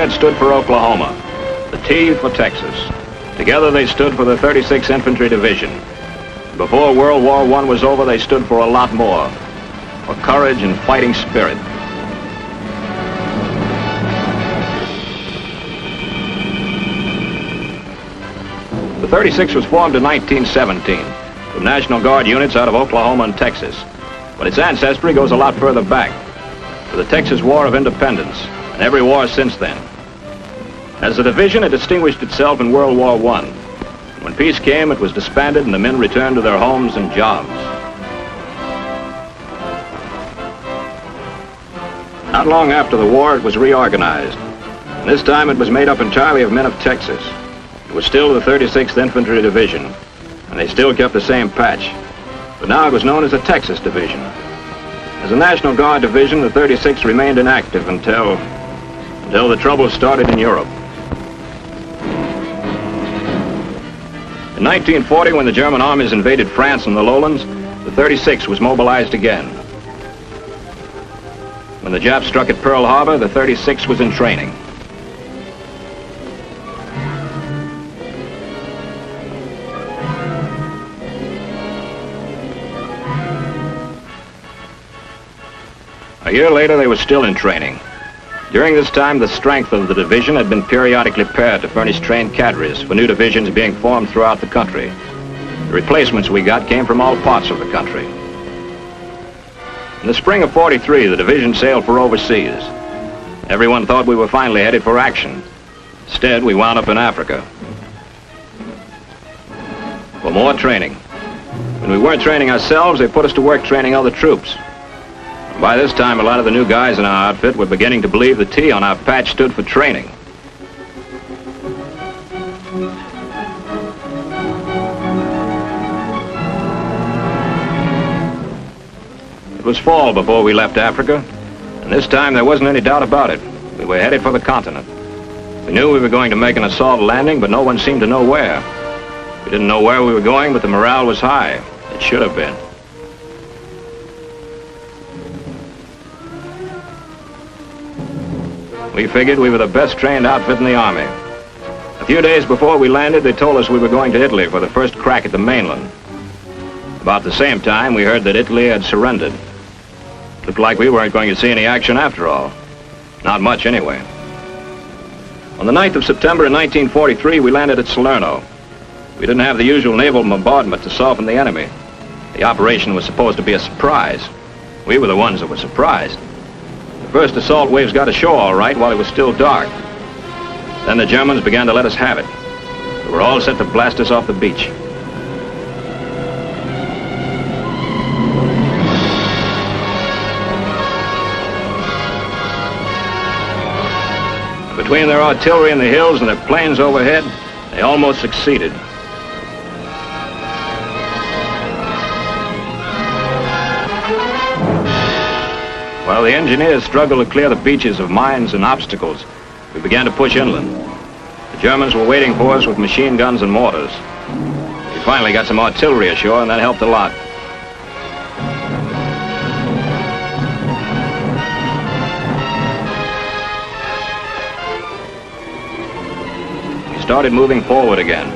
Z stood for Oklahoma, the T for Texas. Together they stood for the 36th Infantry Division. Before World War I was over, they stood for a lot more, for courage and fighting spirit. The 36th was formed in 1917 from National Guard units out of Oklahoma and Texas, but its ancestry goes a lot further back, to the Texas War of Independence, and every war since then. As a division, it distinguished itself in World War I. When peace came, it was disbanded and the men returned to their homes and jobs. Not long after the war, it was reorganized. And this time it was made up entirely of men of Texas. It was still the 36th Infantry Division, and they still kept the same patch. But now it was known as the Texas Division. As a National Guard division, the 36th remained inactive until the trouble started in Europe. In 1940, when the German armies invaded France and the lowlands, the 36th was mobilized again. When the Japs struck at Pearl Harbor, the 36th was in training. A year later, they were still in training. During this time, the strength of the division had been periodically paired to furnish trained cadres for new divisions being formed throughout the country. The replacements we got came from all parts of the country. In the spring of '43, the division sailed for overseas. Everyone thought we were finally headed for action. Instead, we wound up in Africa for more training. When we weren't training ourselves, they put us to work training other troops. By this time, a lot of the new guys in our outfit were beginning to believe the T on our patch stood for training. It was fall before we left Africa, and this time there wasn't any doubt about it. We were headed for the continent. We knew we were going to make an assault landing, but no one seemed to know where. We didn't know where we were going, but the morale was high. It should have been. We figured we were the best trained outfit in the Army. A few days before we landed, they told us we were going to Italy for the first crack at the mainland. About the same time, we heard that Italy had surrendered. Looked like we weren't going to see any action after all. Not much, anyway. On the 9th of September in 1943, we landed at Salerno. We didn't have the usual naval bombardment to soften the enemy. The operation was supposed to be a surprise. We were the ones that were surprised. The first assault waves got ashore all right while it was still dark. Then the Germans began to let us have it. They were all set to blast us off the beach. Between their artillery in the hills and their planes overhead, they almost succeeded. While the engineers struggled to clear the beaches of mines and obstacles, we began to push inland. The Germans were waiting for us with machine guns and mortars. We finally got some artillery ashore, and that helped a lot. We started moving forward again.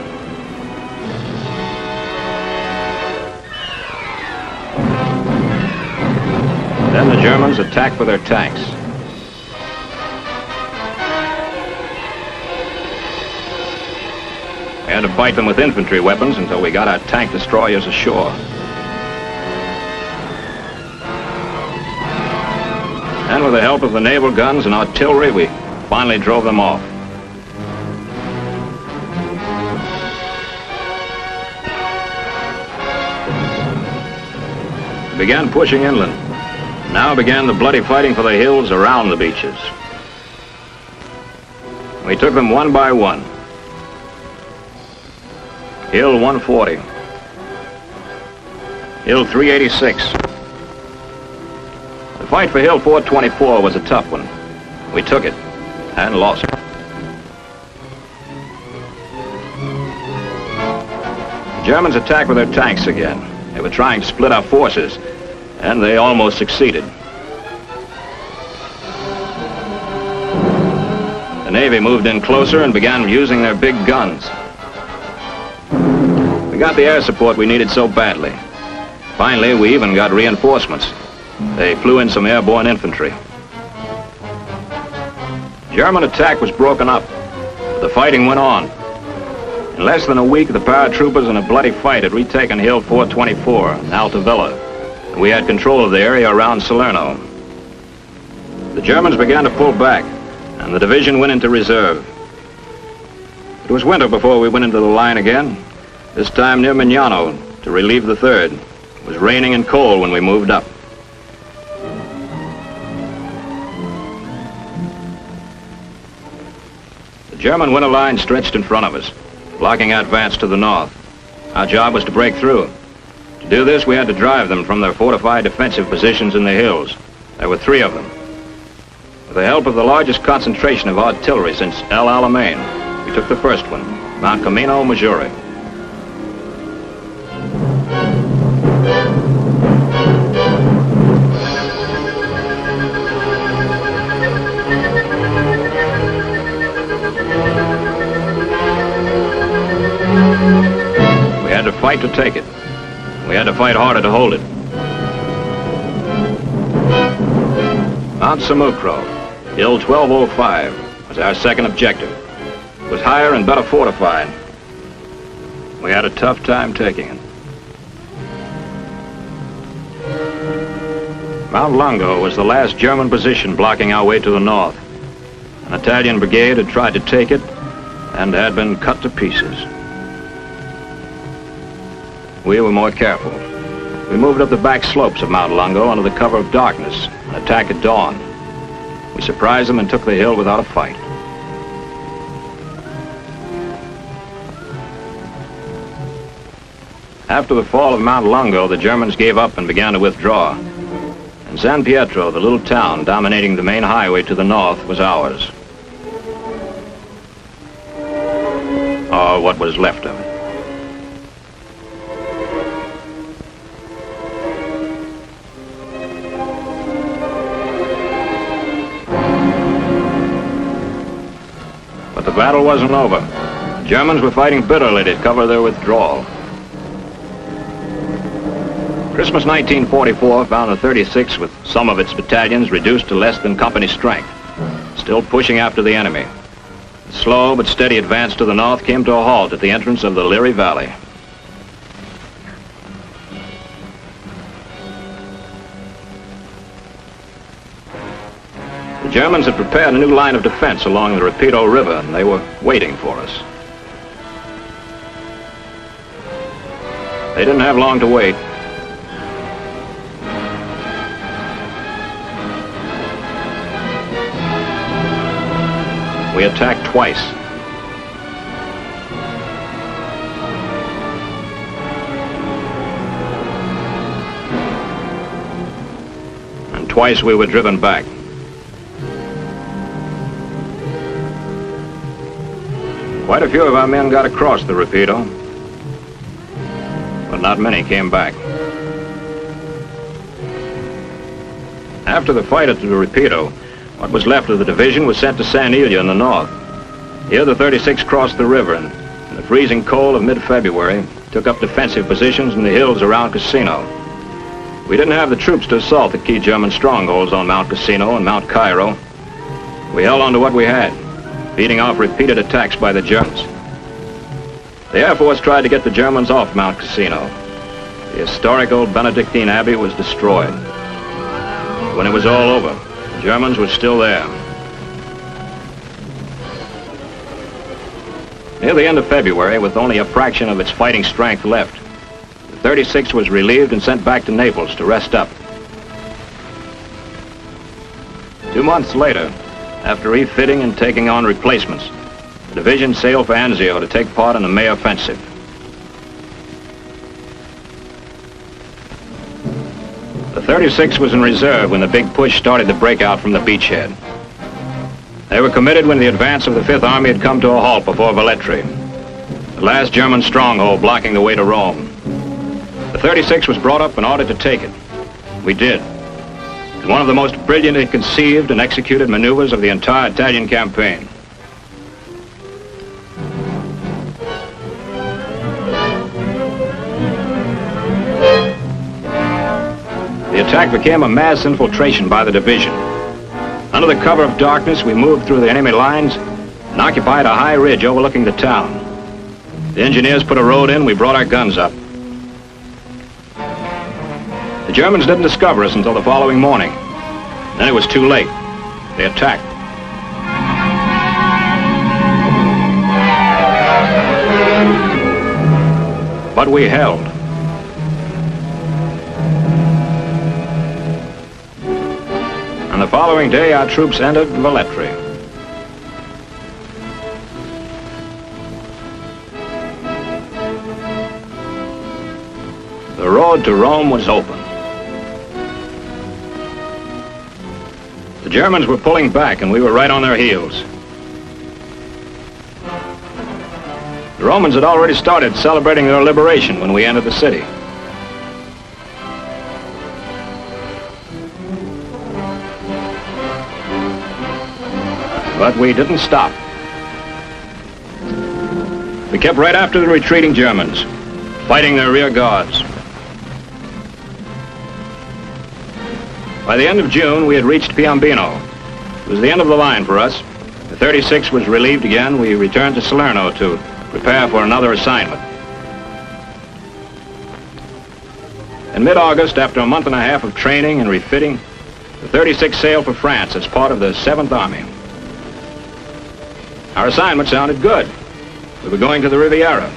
Then the Germans attacked with their tanks. We had to fight them with infantry weapons until we got our tank destroyers ashore. And with the help of the naval guns and artillery, we finally drove them off. We began pushing inland. Now began the bloody fighting for the hills around the beaches. We took them one by one. Hill 140. Hill 386. The fight for Hill 424 was a tough one. We took it and lost it. The Germans attacked with their tanks again. They were trying to split our forces, and they almost succeeded. The Navy moved in closer and began using their big guns. We got the air support we needed so badly. Finally, we even got reinforcements. They flew in some airborne infantry. German attack was broken up, but the fighting went on. In less than a week, the paratroopers in a bloody fight had retaken Hill 424 in Altavilla, and we had control of the area around Salerno. The Germans began to pull back, and the division went into reserve. It was winter before we went into the line again, this time near Mignano, to relieve the 3rd. It was raining and cold when we moved up. The German winter line stretched in front of us, blocking advance to the north. Our job was to break through. To do this, we had to drive them from their fortified defensive positions in the hills. There were 3 of them. With the help of the largest concentration of artillery since El Alamein, we took the first one, Mount Camino, Missouri. We had to fight to take it. We had to fight harder to hold it. Mount Samucro, Hill 1205, was our second objective. It was higher and better fortified. We had a tough time taking it. Mount Longo was the last German position blocking our way to the north. An Italian brigade had tried to take it and had been cut to pieces. We were more careful. We moved up the back slopes of Mount Longo under the cover of darkness and attacked at dawn. We surprised them and took the hill without a fight. After the fall of Mount Longo, the Germans gave up and began to withdraw. And San Pietro, the little town dominating the main highway to the north, was ours. Or what was left of it. But the battle wasn't over. The Germans were fighting bitterly to cover their withdrawal. Christmas 1944 found the 36th with some of its battalions reduced to less than company strength, still pushing after the enemy. The slow but steady advance to the north came to a halt at the entrance of the Liri Valley. The Germans had prepared a new line of defense along the Rapido River, and they were waiting for us. They didn't have long to wait. We attacked twice. And twice we were driven back. Quite a few of our men got across the Rapido, but not many came back. After the fight at the Rapido, what was left of the division was sent to San Ilya in the north. Here the 36th crossed the river and in the freezing cold of mid-February took up defensive positions in the hills around Cassino. We didn't have the troops to assault the key German strongholds on Mount Cassino and Mount Cairo. We held on to what we had, beating off repeated attacks by the Germans. The Air Force tried to get the Germans off Mount Cassino. The historic old Benedictine Abbey was destroyed. When it was all over, the Germans were still there. Near the end of February, with only a fraction of its fighting strength left, the 36th was relieved and sent back to Naples to rest up. 2 months later, after refitting and taking on replacements, the division sailed for Anzio to take part in the May offensive. The 36th was in reserve when the big push started to break out from the beachhead. They were committed when the advance of the Fifth Army had come to a halt before Velletri, the last German stronghold blocking the way to Rome. The 36th was brought up in order to take it. We did. In one of the most brilliantly conceived and executed maneuvers of the entire Italian campaign. attack became a mass infiltration by the division. Under the cover of darkness, we moved through the enemy lines and occupied a high ridge overlooking the town. The engineers put a road in, we brought our guns up. The Germans didn't discover us until the following morning. Then it was too late. They attacked. But we held. And the following day, our troops entered Velletri. The road to Rome was open. The Germans were pulling back, and we were right on their heels. The Romans had already started celebrating their liberation when we entered the city. But we didn't stop. We kept right after the retreating Germans, fighting their rear guards. By the end of June, we had reached Piombino. It was the end of the line for us. The 36th was relieved again. We returned to Salerno to prepare for another assignment. In mid-August, after a month and a half of training and refitting, the 36th sailed for France as part of the 7th Army. Our assignment sounded good. We were going to the Riviera.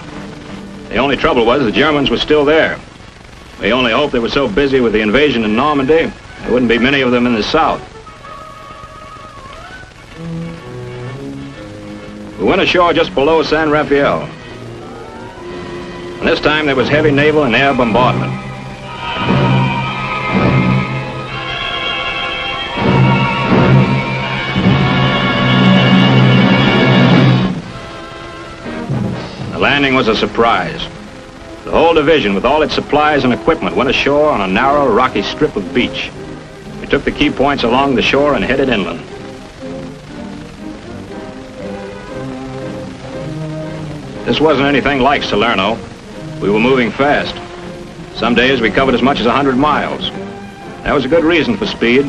The only trouble was the Germans were still there. We only hoped they were so busy with the invasion in Normandy, there wouldn't be many of them in the south. We went ashore just below San Rafael. And this time there was heavy naval and air bombardment. The landing was a surprise. The whole division, with all its supplies and equipment, went ashore on a narrow, rocky strip of beach. We took the key points along the shore and headed inland. This wasn't anything like Salerno. We were moving fast. Some days we covered as much as 100 miles. That was a good reason for speed.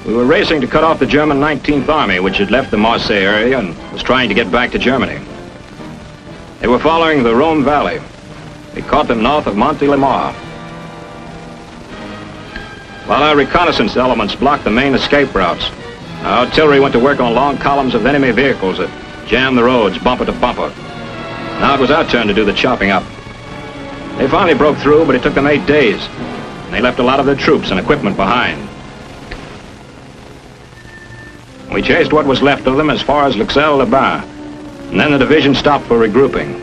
We were racing to cut off the German 19th Army, which had left the Marseille area and was trying to get back to Germany. They were following the Rhone Valley. We caught them north of Montélimar. While our reconnaissance elements blocked the main escape routes, our artillery went to work on long columns of enemy vehicles that jammed the roads bumper to bumper. Now it was our turn to do the chopping up. They finally broke through, but it took them 8 days. And they left a lot of their troops and equipment behind. We chased what was left of them as far as Luxeuil-les-Bains, and then the division stopped for regrouping.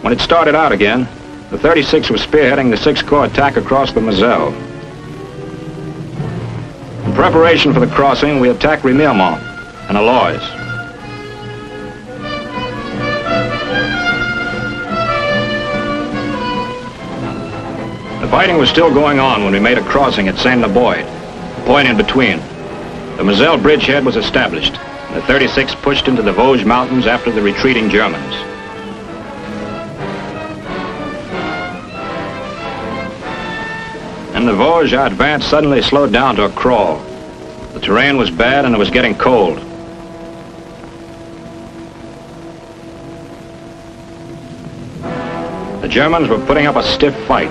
When it started out again, the 36th was spearheading the 6th Corps attack across the Moselle. In preparation for the crossing, we attacked Remiremont and Alois. The fighting was still going on when we made a crossing at Saint-Naboid, a point in between. The Moselle bridgehead was established, and the 36th pushed into the Vosges Mountains after the retreating Germans. In the Vosges, our advance suddenly slowed down to a crawl. The terrain was bad and it was getting cold. The Germans were putting up a stiff fight.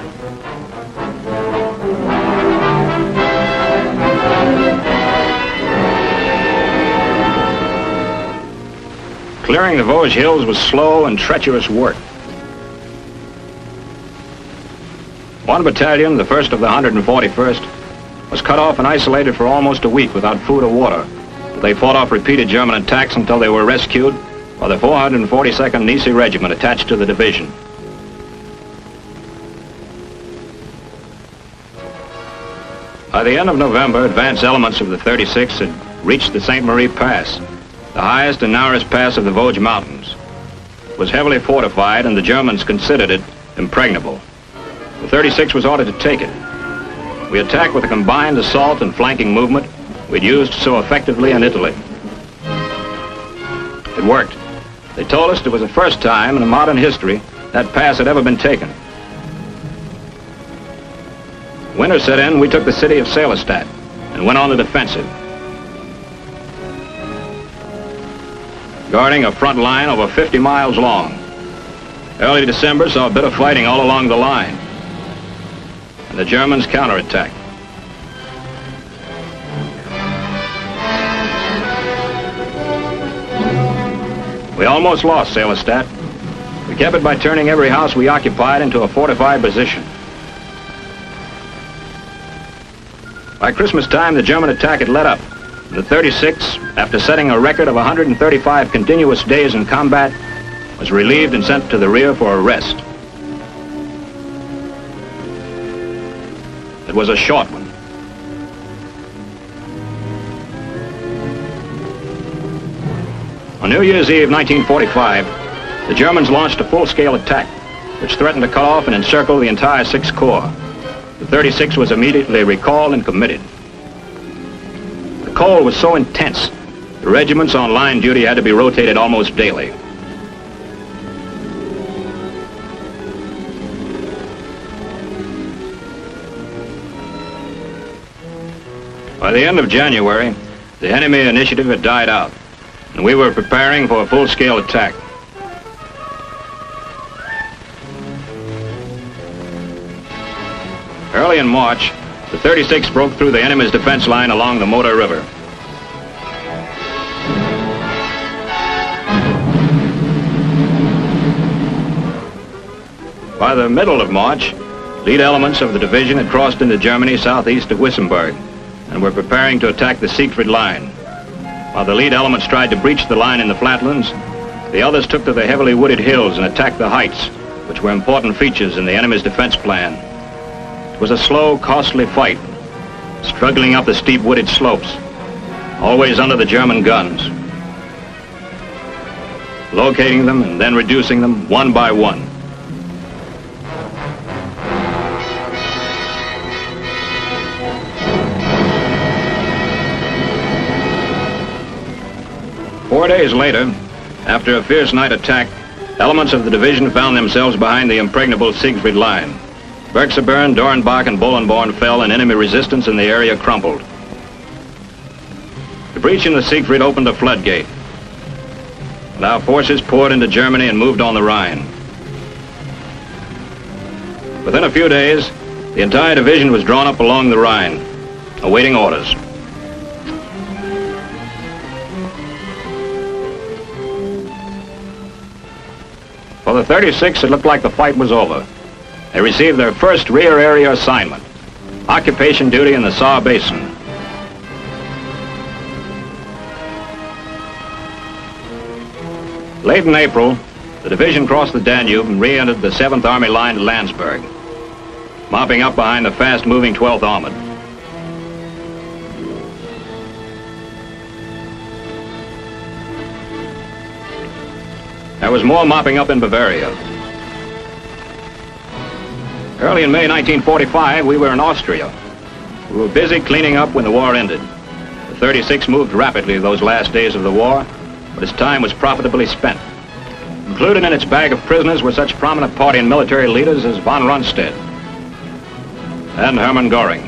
Clearing the Vosges hills was slow and treacherous work. One battalion, the 1st of the 141st, was cut off and isolated for almost a week without food or water. They fought off repeated German attacks until they were rescued by the 442nd Nice Regiment attached to the division. By the end of November, advance elements of the 36th had reached the Sainte Marie Pass, the highest and narrowest pass of the Vosges Mountains. It was heavily fortified and the Germans considered it impregnable. The 36th was ordered to take it. We attacked with a combined assault and flanking movement we'd used so effectively in Italy. It worked. They told us it was the first time in modern history that pass had ever been taken. Winter set in, we took the city of Salerno and went on the defensive, guarding a front line over 50 miles long. Early December saw a bit of fighting all along the line, and the Germans counterattacked. We almost lost Salerno. We kept it by turning every house we occupied into a fortified position. By Christmas time, the German attack had let up. The 36th, after setting a record of 135 continuous days in combat, was relieved and sent to the rear for a rest. It was a short one. On New Year's Eve 1945, the Germans launched a full-scale attack, which threatened to cut off and encircle the entire 6th Corps. The 36th was immediately recalled and committed. The cold was so intense, the regiments on line duty had to be rotated almost daily. By the end of January, the enemy initiative had died out, and we were preparing for a full-scale attack. Early in March, the 36th broke through the enemy's defense line along the Motor River. By the middle of March, lead elements of the division had crossed into Germany southeast of Wissembourg and were preparing to attack the Siegfried Line. While the lead elements tried to breach the line in the flatlands, the others took to the heavily wooded hills and attacked the heights, which were important features in the enemy's defense plan. It was a slow, costly fight, struggling up the steep wooded slopes, always under the German guns, locating them and then reducing them one by one. Four days later, after a fierce night attack, elements of the division found themselves behind the impregnable Siegfried Line. Bergseburn, Dornbach, and Bohlenborn fell, and enemy resistance in the area crumbled. The breach in the Siegfried opened a floodgate, and our forces poured into Germany and moved on the Rhine. Within a few days, the entire division was drawn up along the Rhine, awaiting orders. For the 36th, it looked like the fight was over. They received their first rear area assignment, occupation duty in the Saar Basin. Late in April, the division crossed the Danube and re-entered the 7th Army line at Landsberg, mopping up behind the fast-moving 12th Armored. There was more mopping up in Bavaria. Early in May 1945, we were in Austria. We were busy cleaning up when the war ended. The 36th moved rapidly those last days of the war, but its time was profitably spent. Included in its bag of prisoners were such prominent party and military leaders as von Rundstedt and Hermann Göring.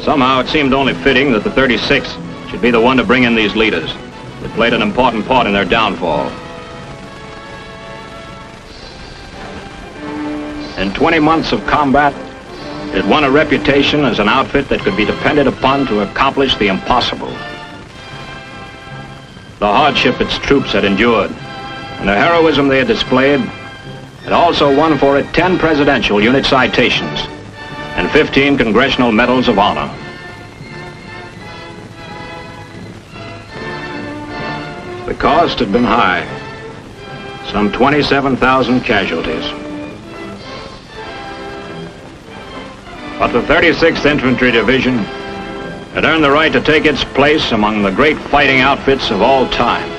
Somehow it seemed only fitting that the 36th should be the one to bring in these leaders that played an important part in their downfall. In 20 months of combat, it won a reputation as an outfit that could be depended upon to accomplish the impossible. The hardship its troops had endured and the heroism they had displayed had also won for it 10 presidential unit citations and 15 Congressional Medals of Honor. The cost had been high, some 27,000 casualties. But the 36th Infantry Division had earned the right to take its place among the great fighting outfits of all time.